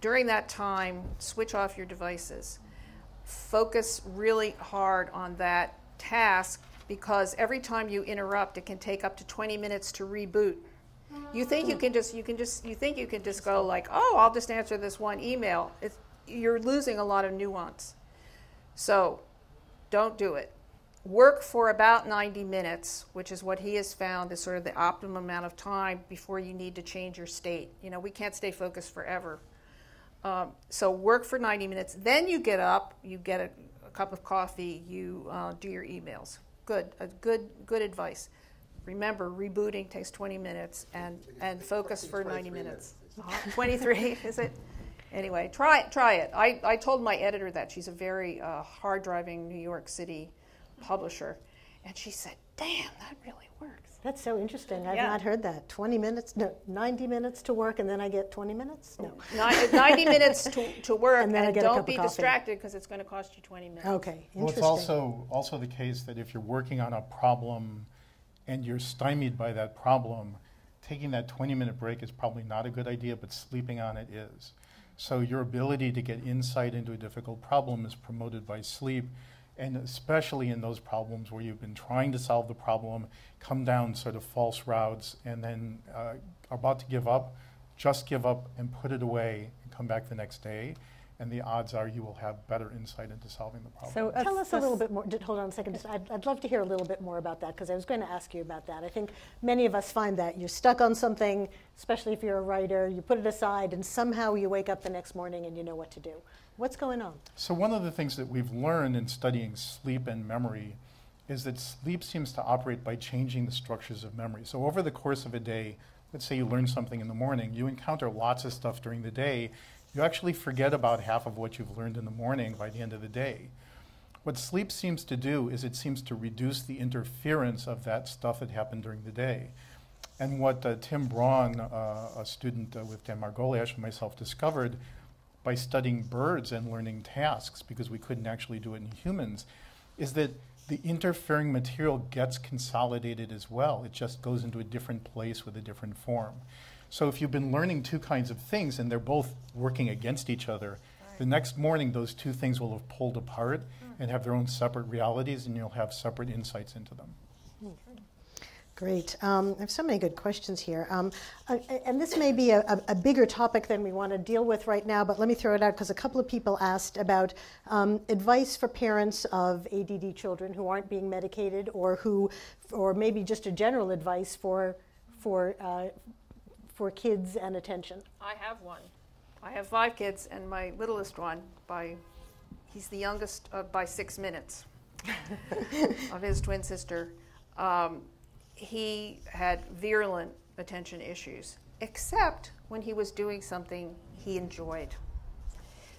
during that time, switch off your devices. Focus really hard on that task because every time you interrupt, it can take up to 20 minutes to reboot. You think you can just go like, oh, I'll just answer this one email. You're losing a lot of nuance. So don't do it. Work for about 90 minutes, which is what he has found is sort of the optimum amount of time before you need to change your state. You know, we can't stay focused forever. So work for 90 minutes. Then you get up, you get a cup of coffee, you do your emails. Good advice. Remember, rebooting takes 20 minutes and focus for 90 minutes. 23, is it? Anyway, try it. I told my editor that. She's a very hard-driving New York City publisher. And she said, damn, that really works.
That's so interesting. I've not heard that. 20 minutes, no, 90 minutes to work, and then I get 20 minutes? No.
90 minutes to work,
and then I get
don't be distracted because it's going to cost you 20 minutes.
Okay,
well,
interesting.
it's also the case that if you're working on a problem and you're stymied by that problem, taking that 20-minute break is probably not a good idea, but sleeping on it is. So your ability to get insight into a difficult problem is promoted by sleep, and especially in those problems where you've been trying to solve the problem, come down sort of false routes, and then are about to give up, just give up and put it away and come back the next day. And the odds are you will have better insight into solving the problem.
So tell us a little bit more. Hold on a second. I'd love to hear a little bit more about that because I was going to ask you about that. I think many of us find that you're stuck on something, especially if you're a writer, you put it aside and somehow you wake up the next morning and you know what to do. What's going on?
So one of the things that we've learned in studying sleep and memory is that sleep seems to operate by changing the structures of memory. So over the course of a day, let's say you learn something in the morning, you encounter lots of stuff during the day, you actually forget about half of what you've learned in the morning by the end of the day. What sleep seems to do is it seems to reduce the interference of that stuff that happened during the day. And what Tim Braun, a student with Dan Margoliash and myself discovered by studying birds and learning tasks, because we couldn't actually do it in humans, is that the interfering material gets consolidated as well. It just goes into a different place with a different form. So if you've been learning two kinds of things and they're both working against each other, The next morning, those two things will have pulled apart and have their own separate realities, and you'll have separate insights into them.
Great. I have so many good questions here. And this may be a bigger topic than we want to deal with right now, but let me throw it out because a couple of people asked about advice for parents of ADD children who aren't being medicated, or maybe just a general advice for kids and attention.
I have one. I have 5 kids, and my littlest one, he's the youngest by 6 minutes of his twin sister. He had virulent attention issues, except when he was doing something he enjoyed.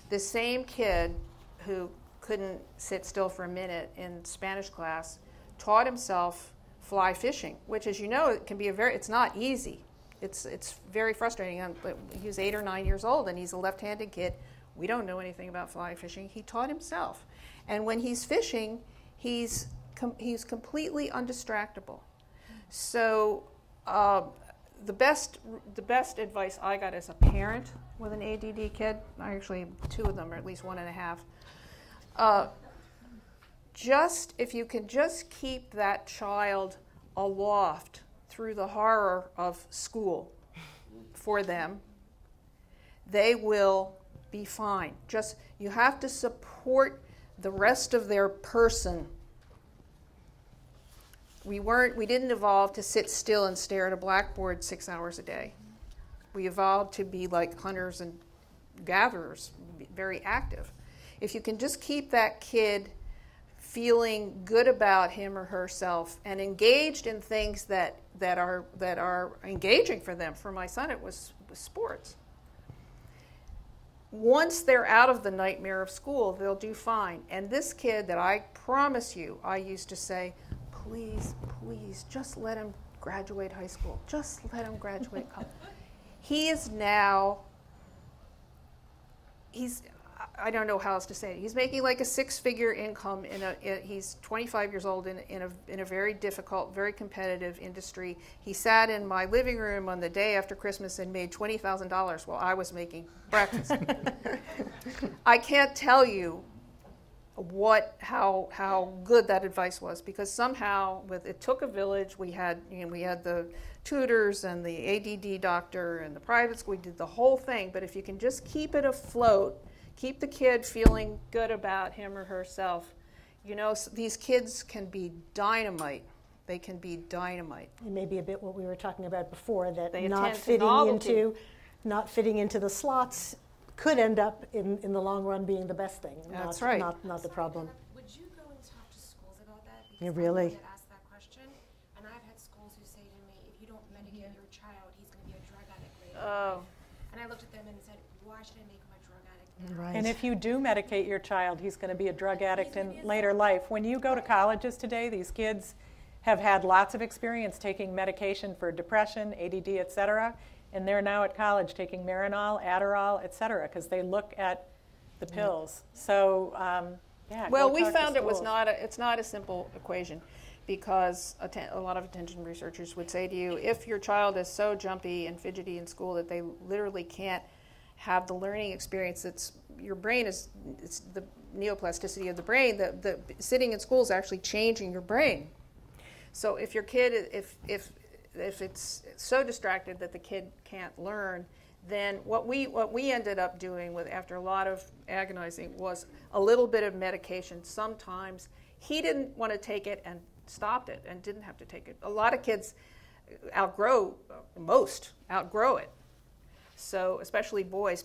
The same kid who couldn't sit still for a minute in Spanish class taught himself fly fishing, which, as you know, it can be it's not easy. It's very frustrating. He was 8 or 9 years old, and he's a left-handed kid. We don't know anything about fly fishing. He taught himself. And when he's fishing, he's completely undistractible. So the best advice I got as a parent with an ADD kid, actually 2 of them, or at least 1.5, if you can just keep that child aloft through the horror of school for them, they will be fine. Just, you have to support the rest of their person. We didn't evolve to sit still and stare at a blackboard 6 hours a day. We evolved to be like hunters and gatherers, very active. If you can just keep that kid feeling good about him or herself and engaged in things that are engaging for them. For my son, it was sports. Once they're out of the nightmare of school, they'll do fine. And this kid that I promise you, I used to say, please, just let him graduate high school. Just let him graduate college. He is now, I don't know how else to say it. He's making like a 6-figure income he's 25 years old in a very difficult, very competitive industry. He sat in my living room on the day after Christmas and made $20,000 while I was making breakfast. I can't tell you how good that advice was, because somehow it took a village. We had the tutors and the ADD doctor and the private school. We did the whole thing. But if you can just keep it afloat, keep the kid feeling good about him or herself, these kids can be dynamite. They can be dynamite.
It may be a bit what we were talking about before, that
they
not fitting into the slots could end up in the long run being the best thing.
That's right.
Not the problem.
Would you go and talk to schools about that?
You
Because
really?
I get asked that question, and I've had schools who say to me, if you don't medicate your child, he's going to be a drug addict later.
Oh.
And I looked at them and said, why should I make him a drug addict now?
Right.
And if you do medicate your child, he's going to be a drug addict in later life. When you go to colleges today, these kids have had lots of experience taking medication for depression, ADD, et cetera, and they're now at college taking Marinol, Adderall, et cetera, because they look at the pills. So, yeah.
Well,
go
we
talk to
found it's
schools.
not a simple equation, because a lot of attention researchers would say to you, if your child is so jumpy and fidgety in school that they literally can't have the learning experience, your brain it's the neoplasticity of the brain, the sitting in school is actually changing your brain. So if your kid, if it's so distracted that the kid can't learn, then what we ended up doing after a lot of agonizing was a little bit of medication. Sometimes he didn't want to take it and stopped it and didn't have to take it. A lot of kids outgrow it. So especially boys,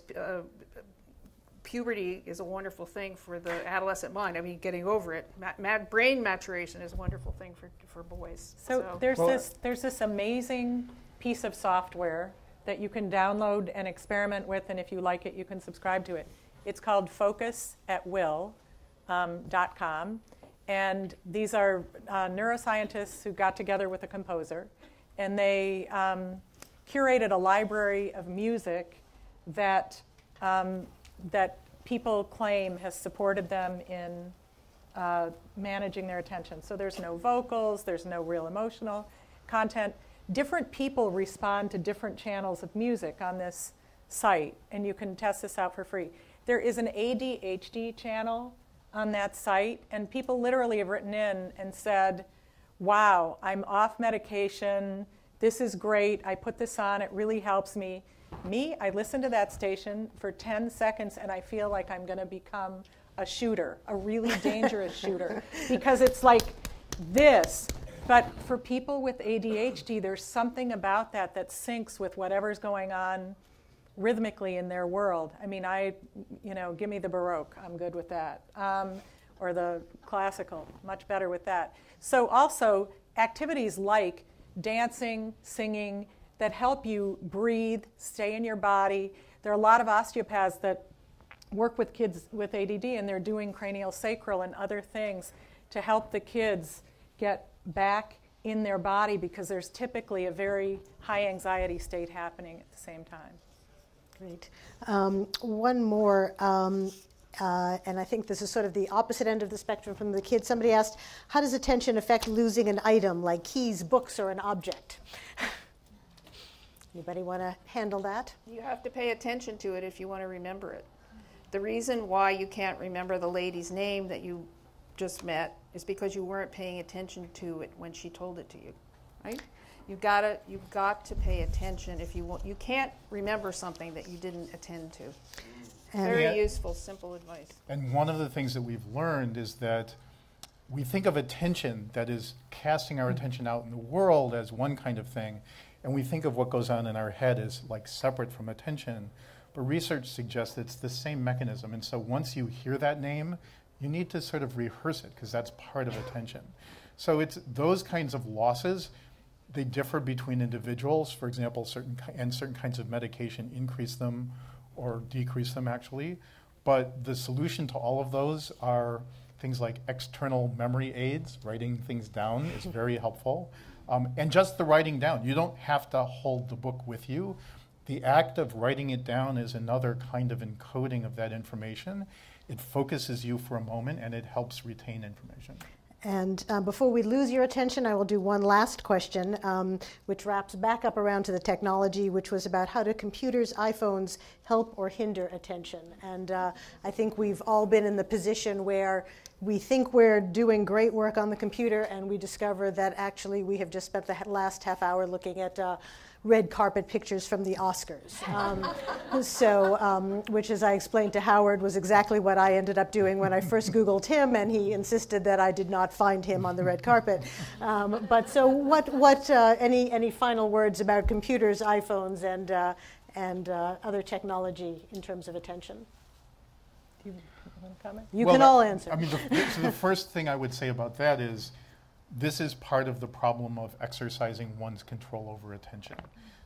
puberty is a wonderful thing for the adolescent mind. I mean, getting over it. Brain maturation is a wonderful thing for boys.
So there's this amazing piece of software that you can download and experiment with, and if you like it, you can subscribe to it. It's called focusatwill.com, and these are neuroscientists who got together with a composer, and they curated a library of music that people claim has supported them in managing their attention. So there's no vocals, there's no real emotional content. Different people respond to different channels of music on this site, and you can test this out for free. There is an ADHD channel on that site, and people literally have written in and said, wow, I'm off medication, this is great, I put this on, it really helps me. I listen to that station for 10 seconds and I feel like I'm going to become a shooter, a really dangerous shooter, because it's like this. But for people with ADHD, there's something about that that syncs with whatever's going on rhythmically in their world. I mean, give me the Baroque, I'm good with that. Or the classical, much better with that. So also, activities like dancing, singing, that help you breathe, stay in your body. There are a lot of osteopaths that work with kids with ADD, and they're doing cranial sacral and other things to help the kids get back in their body, because there's typically a very high anxiety state happening at the same time.
Great. One more, and I think this is sort of the opposite end of the spectrum from the kids. Somebody asked, how does attention affect losing an item like keys, books, or an object? Anybody want to handle that?
You have to pay attention to it if you want to remember it. The reason why you can't remember the lady's name that you just met is because you weren't paying attention to it when she told it to you, right? You've got to pay attention if you want. You can't remember something that you didn't attend to. Very useful, simple advice.
And one of the things that we've learned is that we think of attention, that is casting our attention out in the world, as one kind of thing, and we think of what goes on in our head as like separate from attention. But research suggests it's the same mechanism. And so once you hear that name, you need to sort of rehearse it, because that's part of attention. So it's those kinds of losses, they differ between individuals. For example, certain kinds of medication increase them or decrease them, actually. But the solution to all of those are things like external memory aids. Writing things down is very helpful. And just the writing down. You don't have to hold the book with you. The act of writing it down is another kind of encoding of that information. It focuses you for a moment, and it helps retain information.
And before we lose your attention, I will do one last question, which wraps back up around to the technology, which was about how do computers, iPhones, help or hinder attention? And I think we've all been in the position where we think we're doing great work on the computer, and we discover that actually we have just spent the last half hour looking at red carpet pictures from the Oscars. Which, as I explained to Howard, was exactly what I ended up doing when I first Googled him, and he insisted that I did not find him on the red carpet. But so any final words about computers, iPhones, and other technology in terms of attention? Do you want to comment? You can all answer.
I mean, so the first thing I would say about that is, this is part of the problem of exercising one's control over attention.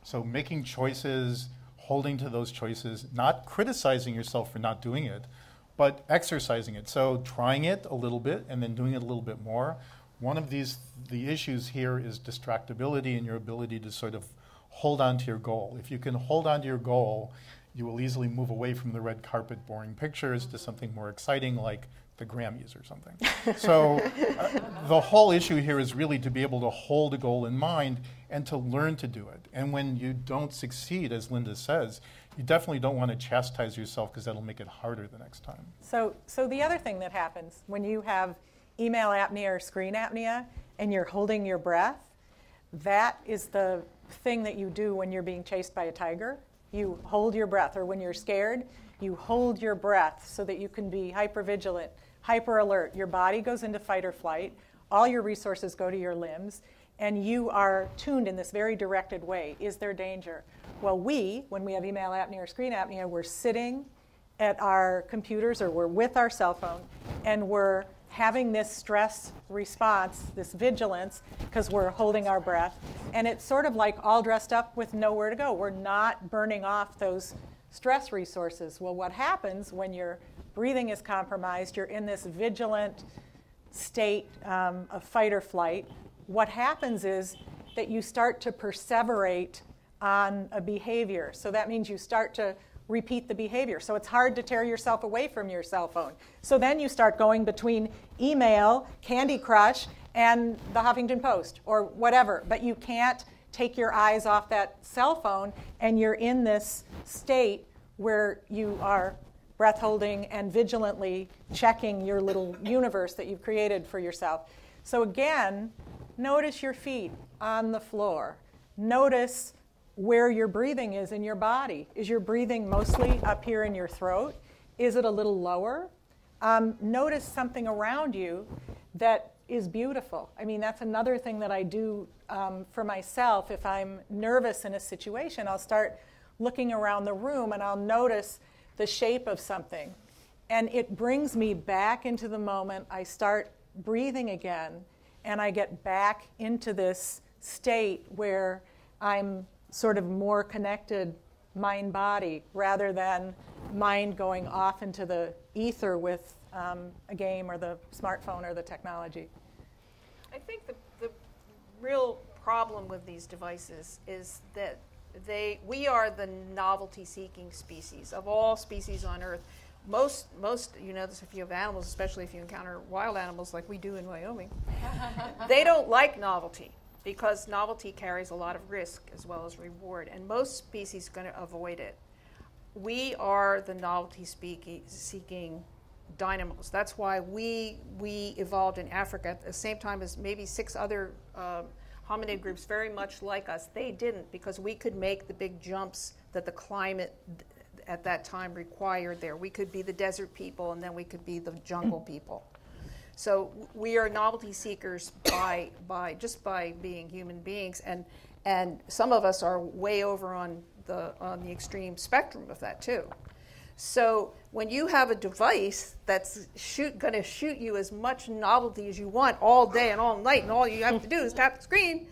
So making choices, holding to those choices, not criticizing yourself for not doing it, but exercising it. So trying it a little bit and then doing it a little bit more. One of the issues here is distractibility and your ability to sort of hold on to your goal. If you can hold on to your goal, you will easily move away from the red carpet boring pictures to something more exciting like the Grammys or something. So the whole issue here is really to be able to hold a goal in mind and to learn to do it. And when you don't succeed, as Linda says, you definitely don't want to chastise yourself, because that'll make it harder the next time.
So the other thing that happens when you have email apnea or screen apnea and you're holding your breath, that is the thing that you do when you're being chased by a tiger. You hold your breath, or when you're scared, you hold your breath so that you can be hypervigilant, hyper alert. Your body goes into fight or flight. All your resources go to your limbs, and you are tuned in this very directed way. Is there danger? Well, when we have email apnea or screen apnea, we're sitting at our computers, or we're with our cell phone, and we're having this stress response, this vigilance, because we're holding our breath. And it's sort of like all dressed up with nowhere to go. We're not burning off those stress resources. Well, what happens when your breathing is compromised, you're in this vigilant state of fight or flight, what happens is that you start to perseverate on a behavior. So that means you start to repeat the behavior. So it's hard to tear yourself away from your cell phone. So then you start going between email, Candy Crush, and the Huffington Post, or whatever. But you can't take your eyes off that cell phone, and you're in this state where you are breath holding and vigilantly checking your little universe that you've created for yourself. So again, notice your feet on the floor. Notice where your breathing is in your body. Is your breathing mostly up here in your throat? Is it a little lower? Notice something around you that is beautiful. I mean, that's another thing that I do for myself. If I'm nervous in a situation, I'll start looking around the room and I'll notice the shape of something. And it brings me back into the moment. I start breathing again, and I get back into this state where I'm sort of more connected mind-body rather than mind going off into the ether with a game or the smartphone or the technology.
I think the real problem with these devices is that we are the novelty-seeking species of all species on Earth. Most, you know this if you have animals, especially if you encounter wild animals like we do in Wyoming, they don't like novelty because novelty carries a lot of risk as well as reward, and most species are going to avoid it. We are the novelty-seeking dynamos. That's why we evolved in Africa at the same time as maybe 6 other hominid groups very much like us. They didn't, because we could make the big jumps that the climate at that time required there. We could be the desert people, and then we could be the jungle people. So we are novelty seekers by being human beings, and some of us are way over on the extreme spectrum of that too. So when you have a device that's going to shoot you as much novelty as you want all day and all night, and all you have to do is tap the screen,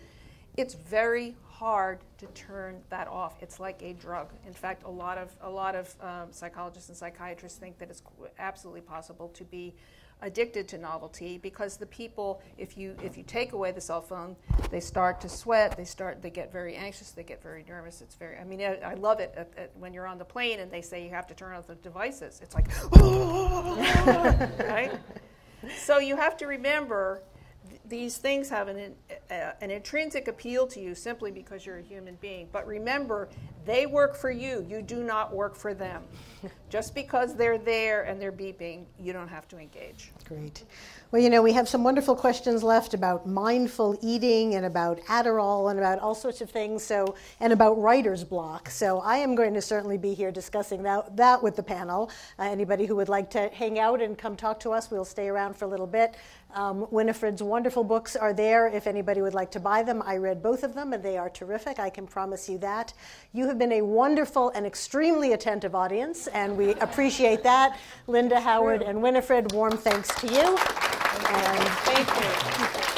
it's very hard to turn that off. It's like a drug. In fact, a lot of psychologists and psychiatrists think that it's absolutely possible to be addicted to novelty, because the people, if you take away the cell phone, they start to sweat, they get very anxious, they get very nervous. It's very, I mean, I love it when you're on the plane and they say you have to turn off the devices. It's like, right? So you have to remember these things have an intrinsic appeal to you simply because you're a human being. But remember, they work for you. You do not work for them. Just because they're there and they're beeping, you don't have to engage.
Great. Well, you know, we have some wonderful questions left about mindful eating and about Adderall and about all sorts of things, and about writer's block. So I am going to certainly be here discussing that with the panel. Anybody who would like to hang out and come talk to us, we'll stay around for a little bit. Winifred's wonderful books are there if anybody would like to buy them. I read both of them, and they are terrific. I can promise you that. You have been a wonderful and extremely attentive audience, and we appreciate that. Linda, Howard, and Winifred, warm thanks to you. And
thank you.